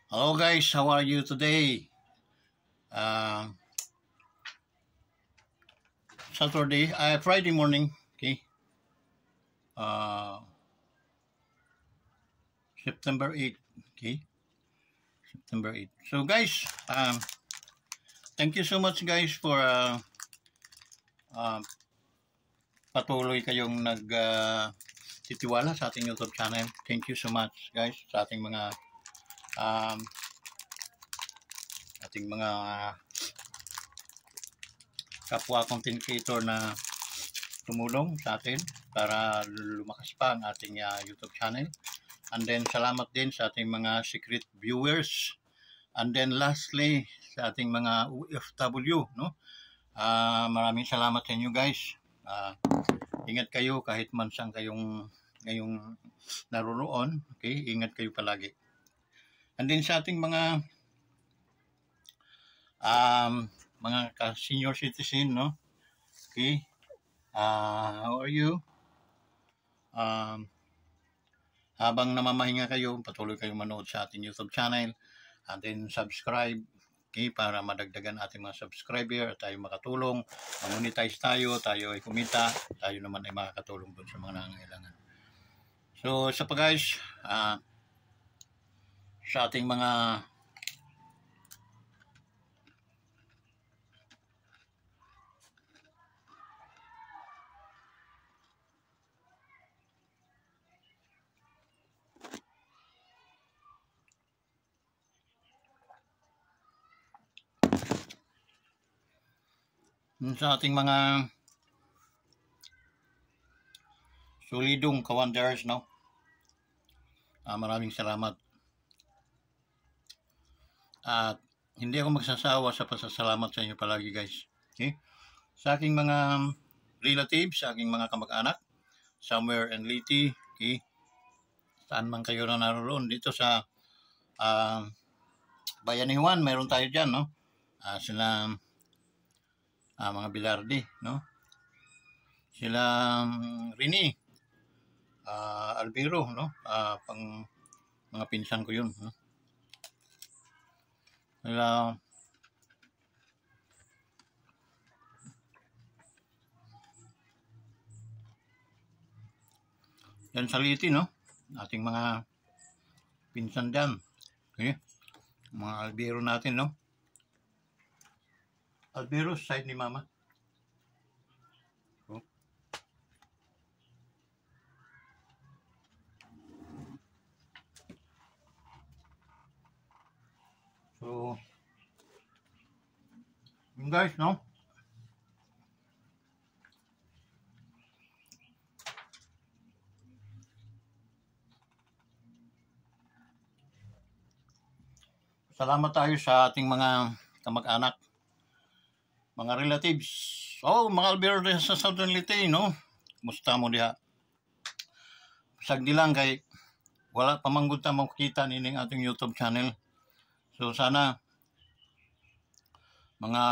Hello guys, how are you today? Uh, Friday morning, okay? Uh, September 8th, okay? September 8th. So guys, thank you so much guys for uh, patuloy kayong titiwala sa ating YouTube channel. Thank you so much guys sa um, ating mga kapwa content creator na tumulong sa atin para lumakas pa ang ating YouTube channel. And then salamat din sa ating mga secret viewers. And then lastly sa ating mga OFW, no? Maraming salamat sa inyo guys. Ingat kayo kahit man saan ngayong naroon, okay? Ingat kayo palagi. And then sa ating mga senior citizen, no? Okay? How are you? Habang namamahinga kayo, patuloy kayong manood sa ating YouTube channel and then subscribe, okay, para madagdagan ating mga subscriber at tayo makatulong, monetize tayo ay kumita, tayo naman ay makakatulong dun sa mga nangangailangan. So, guys, sa ating mga solidong kawanders, no? Maraming salamat. At hindi ako magsasawa sa pasasalamat sa inyo palagi guys. Okay? Sa aking mga relatives, sa aking mga kamag-anak, somewhere in Leyte, okay? Saan man kayo na naroon dito sa Bayanihan, mayroon tayo dyan, no? Sila mga Bilardi, no? Sila Rini, Albiro, no? Pang mga pinsan ko yun, no? Sila yan sa Leyte, no? Ating mga pinsan dyan, okay? Mga Albiro natin, no? Albiro, side ni Mama. So, yung guys, no? Salamat tayo sa ating mga kamag-anak, mga relatives. Mga Albiro sa Southern Leyte, no? Musta mo diha? Sagdi lang kay wala pa manggod ta makita nining ating YouTube channel. So sana mga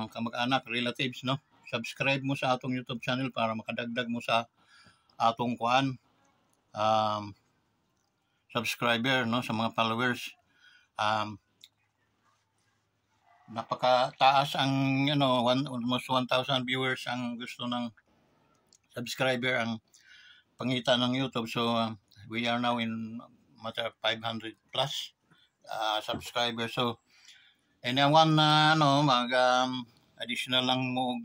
kamag-anak, relatives, no? Subscribe mo sa atong YouTube channel para makadagdag mo sa atong subscriber, no? Sa mga followers. Napakataas ang almost 1,000 viewers ang gusto ng subscriber ang pangitan ng YouTube. So we are now in matter 500 plus subscribers. So anyone na additional lang mo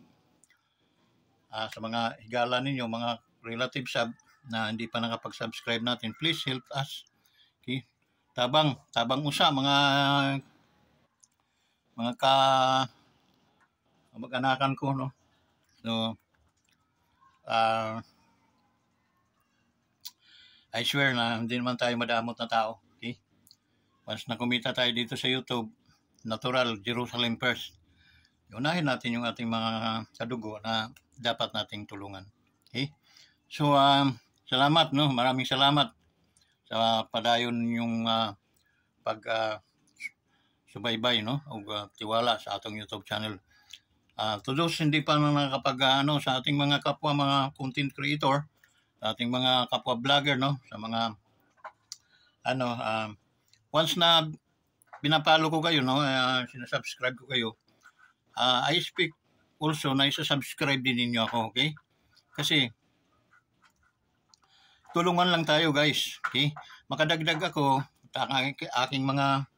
sa mga higala ninyo, mga relatives na hindi pa nakapag-subscribe natin, please help us. Okay? Tabang usa mga kamag-anakan ko, no? So I swear na hindi naman tayo madamot na tao, okay? Once na kumita tayo dito sa YouTube, natural, Jerusalem first. Unahin natin yung ating mga kadugo na dapat nating tulungan. Okay? So, salamat, no? Maraming salamat sa padayon yung subaybay, no? O tiwala sa atong YouTube channel. To those hindi pa nakapag sa ating mga kapwa mga content creator, sa ating mga kapwa vlogger, no? Sa mga once na pinapalo ko kayo, no? Sinasubscribe ko kayo. I speak also na isa-subscribe din ninyo ako, okay? Kasi tulungan lang tayo, guys. Okay? Makadagdag ako, aking mga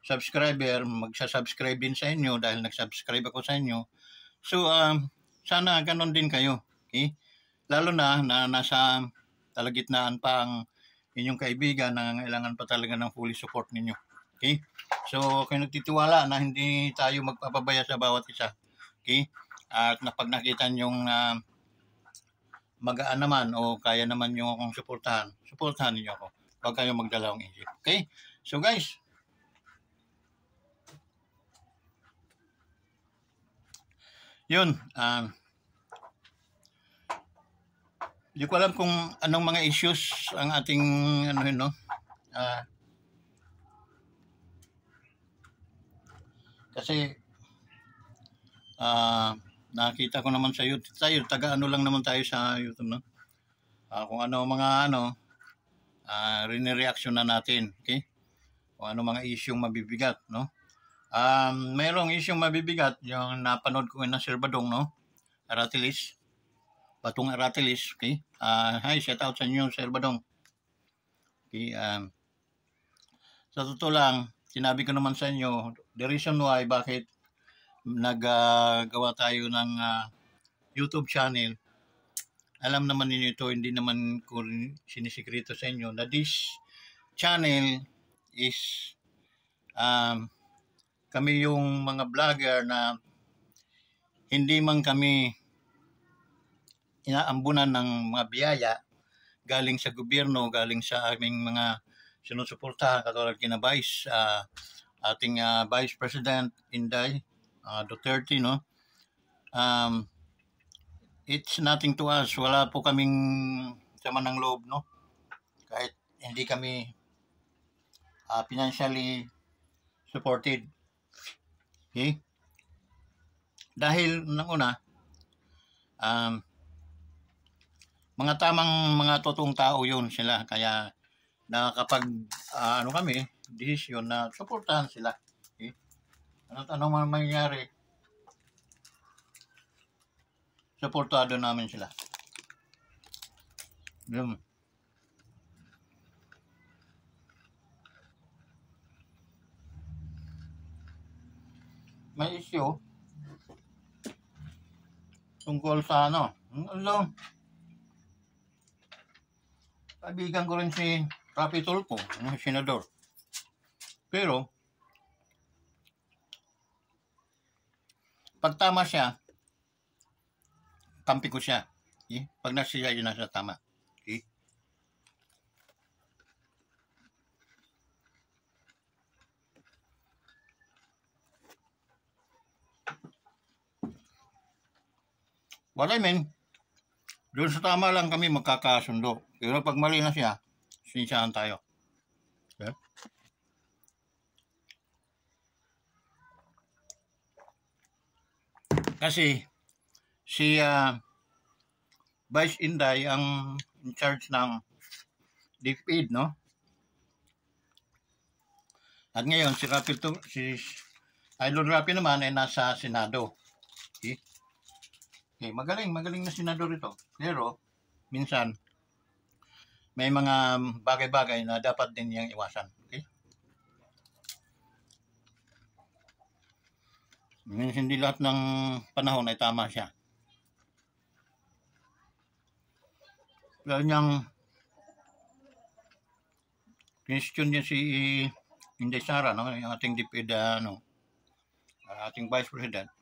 subscriber, magsa-subscribe din sa inyo dahil nag-subscribe ako sa inyo. So, sana ganon din kayo. Okay? Lalo na nasa kalagitnaan pa ang inyong kaibigan na kailangan pa talaga ng fully support ninyo. Okay? So, kayo nagtitiwala na hindi tayo magpapabaya sa bawat isa. Okay? At pag nakita nyong magaan naman o kaya naman nyo akong supportahan niyo ako. Huwag kayo magdalawang isip. Okay? So guys, yun. Hindi ko alam kung anong mga issues ang ating no? Kasi nakita ko naman sa YouTube tayo, taga-ano lang naman tayo sa YouTube, no? Kung ano mga rinireaction na natin, okay? Kung ano mga isyong mabibigat, no? Mayroong isyong mabibigat, yung napanood ko na Sir Badong, no? Aratilis, Batong Aratilis, okay? Hi, shout out sa inyo, Sir Badong. Okay, sa totoo lang, sinabi ko naman sa inyo, the reason why, bakit naggawa tayo ng YouTube channel, alam naman niyo ito, hindi naman ko sinisikreto sa inyo na this channel is kami yung mga vlogger na hindi man kami inaambunan ng mga biyaya galing sa gobyerno, galing sa aming mga sinusuportahan katulad kina Vice, ating Vice President Inday Duterte, no? It's nothing to us. Wala po kaming sama ng loob, no? Kahit hindi kami financially supported. Okay? Dahil nang una, mga tamang mga totoong tao yun sila. Kaya nakakapag kami, desisyon na suportahan sila. Okay? Ano man mangyayari, suportado namin sila. Yun. May issue tungkol sa kaibigan ko rin si Rapi Tulfo, yung senador. Pero, pag tama siya, kampi ko siya. Okay? Pag nasiya yun nasa tama. Okay? What I mean, doon sa tama lang kami magkakasundo. Pero pag mali na siya, sinisyahan tayo. Okay? Kasi si Vice Inday ang in charge ng DepEd, no? At ngayon si Idol Rapi naman ay nasa Senado. Okay? Okay, magaling na senador ito. Pero minsan may mga bagay-bagay na dapat din niyang iwasan. Okay? Hindi lahat ng panahon ay tama siya. Kaya niyang question niya si Inday Sara, no? Yung ating DepEd, ating Vice President.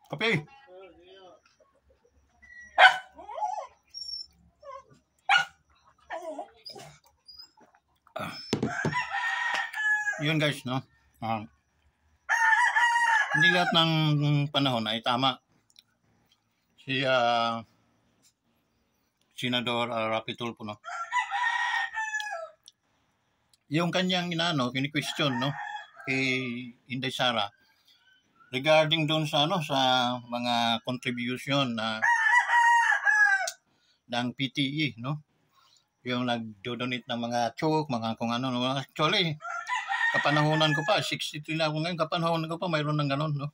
Kape. Yun guys, no? Ah, hindi lahat ng panahon ay tama. Si Senador Rapi Tulfo, no? Yung kanyang inaano, kini-question, no? Kay Inday Sara regarding doon sa ano sa mga contribution na ng PTE, no? Yung nag-donate ng mga chok, mga kung ano, no? Actually, kapanahonan ko pa, 63 na ako ngayon, kapanahonan ko pa, mayroon ng ganon, no?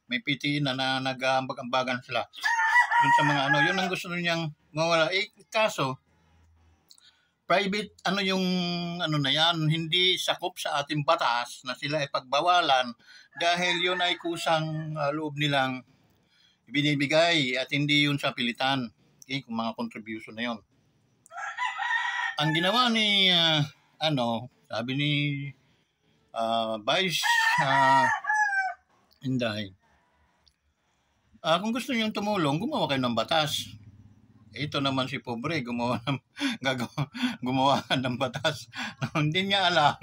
May PTE na, nag-aambag-ambagan sila. Dun sa mga ano, yun ang gusto niyang mawala. Kaso, private, ano yung, ano na yan, hindi sakop sa ating batas na sila ay pagbawalan dahil yun ay kusang loob nilang binibigay at hindi yun sa pilitan. Okay, kung mga contribution na yun. Ang ginawa ni, sabi ni Vice Inday, kung gusto niyong tumulong, gumawa kayo ng batas. Ito naman si pobre, gumawa ng batas. Hindi niya alam.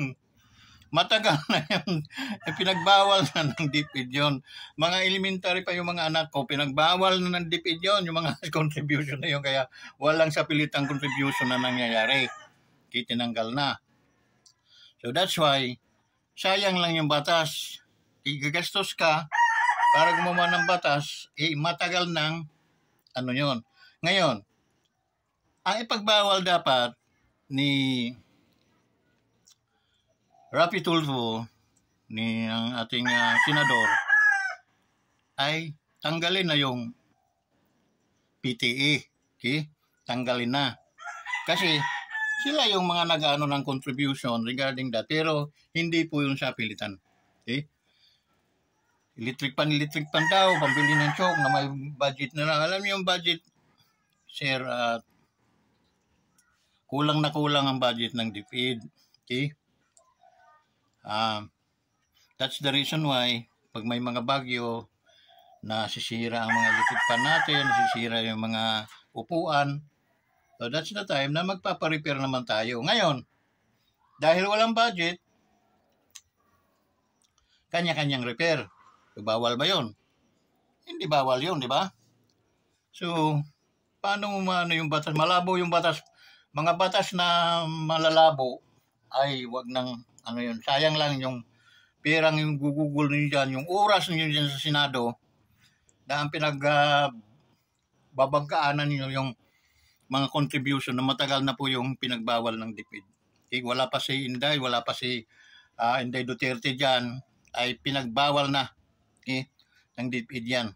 Matagal na yan. Pinagbawal na ng DepEd yun. Mga elementary pa yung mga anak ko, pinagbawal na ng DepEd yun, yung mga contribution na yun. Kaya walang sapilitang contribution na nangyayari. Tinanggal na. So that's why, sayang lang yung batas. Igagastos ka para gumawa ng batas, matagal ng ano yun. Ngayon, ang ipagbawal dapat ni Rapi Tulfo, ni ang ating senador, ay tanggalin na yung PTE. Okay? Tanggalin na. Kasi sila yung mga nag-ano ng contribution regarding that. Pero hindi po yun sa pilitan. Okay? Electric pan daw, pambili ng chok na may budget na lang. Alam niyo yung budget, sir, kulang na kulang ang budget ng DepEd. Okay? That's the reason why pag may mga bagyo, nasisira ang mga electric pan natin, nasisira yung mga upuan, so that's the time na magpaparepair naman tayo. Ngayon, dahil walang budget, kanya-kanyang repair. So, bawal ba yun? Hindi bawal yun, di ba? So, paano ano yung batas? Malabo yung batas. Mga batas na malalabo ay wag nang ano yun. Sayang lang yung perang yung gugugol ninyo dyan, yung oras ninyo dyan sa Senado na ang babagkaanan ninyo yung mga contribution na matagal na po yung pinagbawal ng DepEd. Okay, wala pa si Inday, wala pa si Inday Duterte dyan, ay pinagbawal na ng DepEd yan.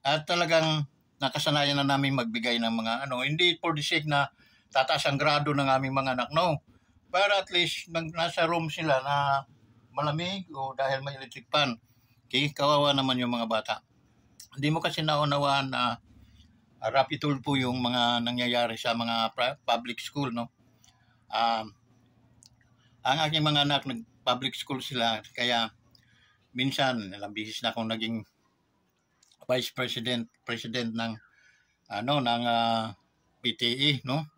At talagang nakasanayan na namin magbigay ng mga hindi for the sake na tataas ang grado ng aming mga anak, no. Para at least nasa room sila na malamig o dahil may electric pan. Okay, kawawa naman yung mga bata. Hindi mo kasi naunawaan na Rapi Tulfo yung mga nangyayari sa mga public school, no. Ang aking mga anak nag-public school sila, kaya minsan ilang bisis na akong naging vice president ng PTE, no.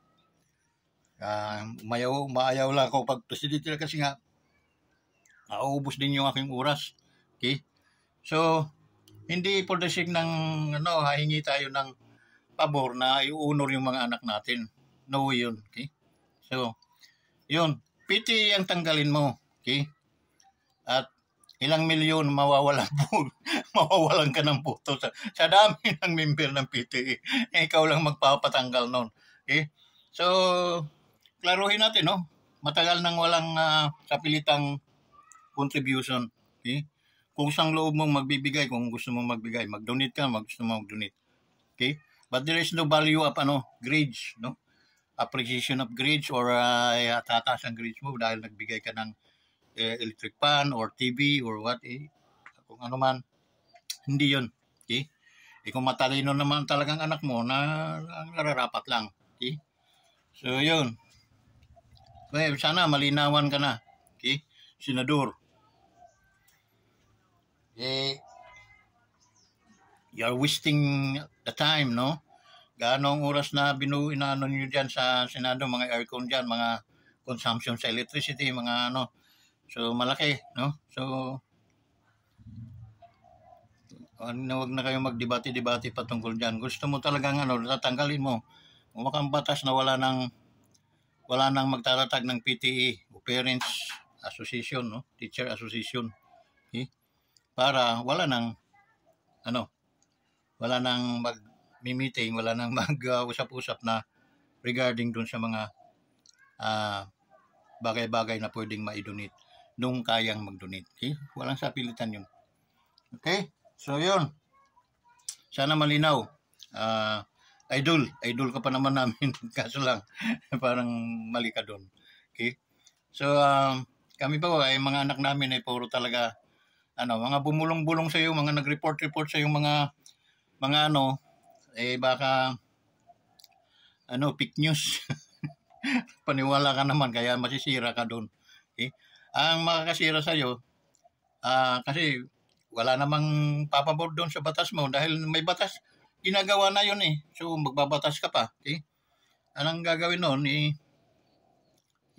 Maayaw lang ako pag presidente kasi nga nauubos din yung aking oras. Okay? So, hindi for the sake ng hahingi tayo ng pabor na i-honor yung mga anak natin. No way yun. Okay? So, yun. PTE ang tanggalin mo. Okay? At ilang milyon mawawalan ka ng boto sa dami ng member ng PTE. Ikaw lang magpapatanggal nun. Okay? So, klaruhin natin, no? Matagal nang walang kapilitang contribution. Okay? Kung saan loob mong magbibigay, kung gusto mong magbigay, mag-donate ka, gusto mong mag-donate. Okay? But there is no value of grades, no? Appreciation of grades or tataas ang grades mo dahil nagbigay ka ng electric pan or TV or what, kung ano man. Hindi yun. Okay? Kung matalino naman talagang anak mo, nararapat lang. Okay? So, yun. Well, sana malinawan ka na. Okay? Senador. You're wasting the time, no? Gaano oras na inaano nyo dyan sa Senado, mga aircon dyan, mga consumption sa electricity, mga So malaki, no? So wag na kayo magdebate-debate patungkol diyan. Gusto mo talagang tatanggalin mo. Umakang batas na wala nang magtatatag ng PTE o Parents Association, no? Teacher Association. Okay? Para wala nang mag-meeting, wala nang mag-usap-usap na regarding dun sa mga bagay-bagay na pwedeng ma-donate nung kayang mag-donate. Okay? Walang sapilitan yun. Okay? So yun. Sana malinaw. Idol ka pa naman namin. Kaso lang, parang mali ka doon. Okay? So, kami pa ay mga anak namin ay puro talaga mga bumulong-bulong sa iyo, mga nag-report sa iyo, mga baka fake news. Paniwala ka naman kaya masisira ka doon. Okay? Ang makakasira sa iyo kasi wala namang papabor doon sa batas mo dahil may batas ginagawa na yun eh. So magbabatas ka pa. Okay? Anong gagawin noon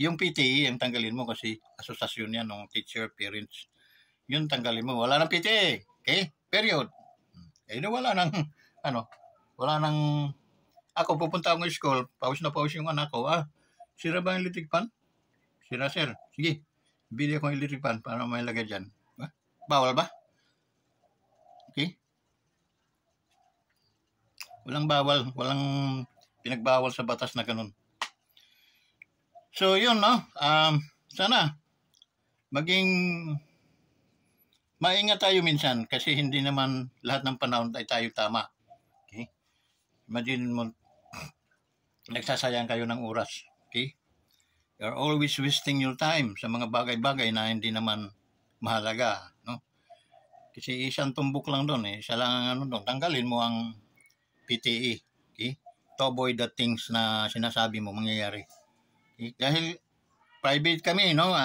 yung PTE ang tanggalin mo kasi asosasyon yan ng teacher, parents. Yun tanggalin mo. Wala nang PTE. Okay? Period. Wala nang wala nang ako pupunta ako ng school, pause na pause yung anak ko. Sira ba yung electric fan? Sira, sir. Sige, bili ako ng electric fan para may lagay dyan. Bawal ba? Okay? Walang bawal. Walang pinagbawal sa batas na ganun. So, yun, no? Sana maging maingat tayo minsan kasi hindi naman lahat ng panahon ay tayo tama. Okay? Imagine mo, nagsasayang kayo ng oras. Okay? You're always wasting your time sa mga bagay-bagay na hindi naman mahalaga. No? Kasi isang tumbok lang doon. Isa lang ang doon. Tanggalin mo ang PTE. Okay? To avoid the things na sinasabi mo mangyayari. Okay? Dahil private kami, no?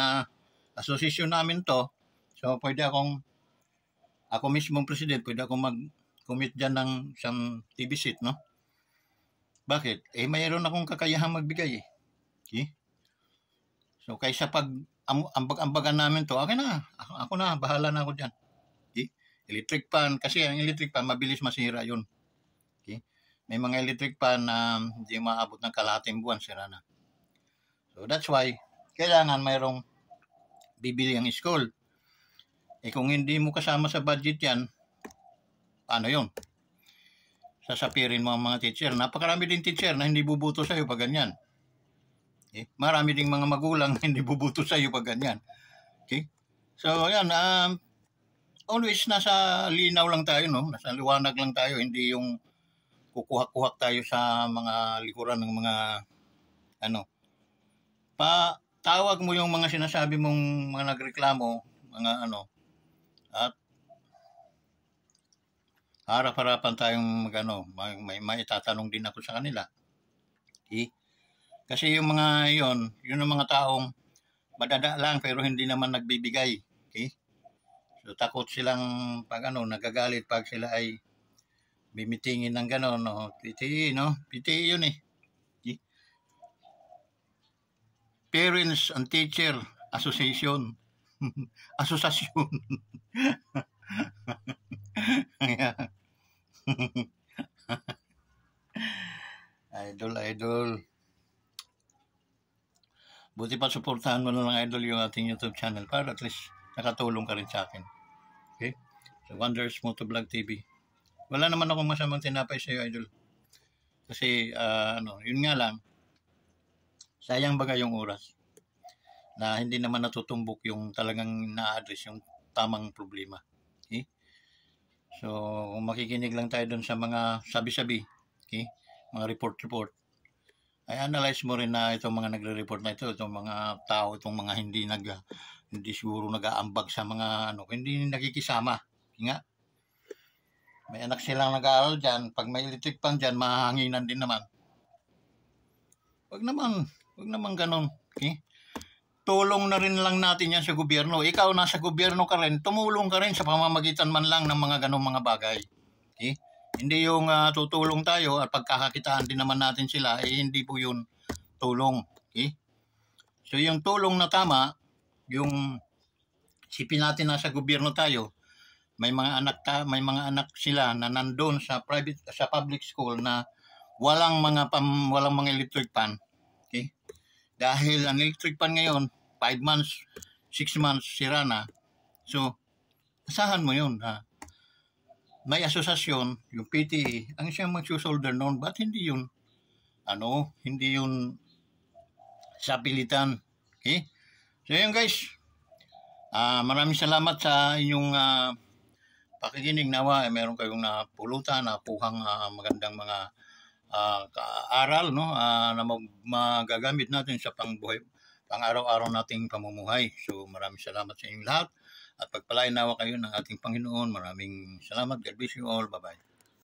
Association namin to. So, ako mismong president, pwede akong mag-commit dyan ng isang TV seat, no? Bakit? Mayroon akong kakayahang magbigay eh. Okay? So, kaysa ambag-ambagan namin to, okay na. Ako na, bahala na ako dyan. Okay? Electric fan, kasi ang electric fan, mabilis masira yun. Okay? May mga electric fan na hindi maabot ng kalahating buwan, sira na. So, that's why, kailangan mayroong bibili ang school. Kung hindi mo kasama sa budget yan, paano yun? Sasapirin mo ang mga teacher. Napakarami din teacher na hindi bubuto sa iyo pag ganyan. Okay? Marami ding mga magulang na hindi bubuto sa iyo pag ganyan. Okay? So, yan. Always nasa linaw lang tayo, no? Nasa liwanag lang tayo. Hindi yung kukuhak-kuhak tayo sa mga likuran ng mga tawag mo yung mga sinasabi mong mga nagreklamo, mga at harap-harapan tayong may itatanong din ako sa kanila. Okay? Kasi yung mga yun ang mga taong madada lang pero hindi naman nagbibigay. Okay? So takot silang pag nagagalit pag sila ay bimitingin ng gano'n, no? PTE, no? PTE yun eh. Okay? Parents and Teacher Association. Asosasyon. Idol. Buti pa suportahan mo na lang, idol, yung ating YouTube channel para at least nakatulong ka rin sa akin. Okay? So, Wonders Motovlog TV. Wala naman akong masamang tinapay sa iyo, idol. Kasi, yun nga lang, sayang baga yung oras na hindi naman natutumbok yung talagang na-address yung tamang problema. Okay? So, kung makikinig lang tayo dun sa mga sabi-sabi, okay? Mga report, ay analyze mo rin na itong mga nagre-report na ito, itong mga tao, itong mga hindi siguro nag-aambag sa mga hindi nakikisama. Nga, may anak silang nag-aaral dyan, pag may electric pan dyan, mahanginan din naman. Wag naman ganun. Okay? Tulong na rin lang natin yan sa gobyerno. Ikaw nasa gobyerno ka rin, tumulong ka rin sa pamamagitan man lang ng mga ganung mga bagay. Okay? Hindi yung tutulong tayo at pagkakakitaan din naman natin sila, hindi po yun tulong. Okay? So yung tulong na tama, yung Isipin natin nasa gobyerno tayo, may mga anak sila na nandoon sa public school na walang mga electric fan. Okay? Dahil ang electric fan ngayon 5 months, 6 months sira na. So asahan mo 'yun ha. May asosasyon, yung PTE, ang siyang magsusolder noon, ba't hindi yun sa pilitan. Okay? So yun guys, maraming salamat sa inyong pakikinig. Nawa meron kayong napulutan, napuhang magandang mga aral, no, na magagamit natin sa pang-araw-araw nating pamumuhay. So maraming salamat sa inyong lahat at pagpalain nawa kayo ng ating Panginoon. Maraming salamat. God bless you all. Bye-bye.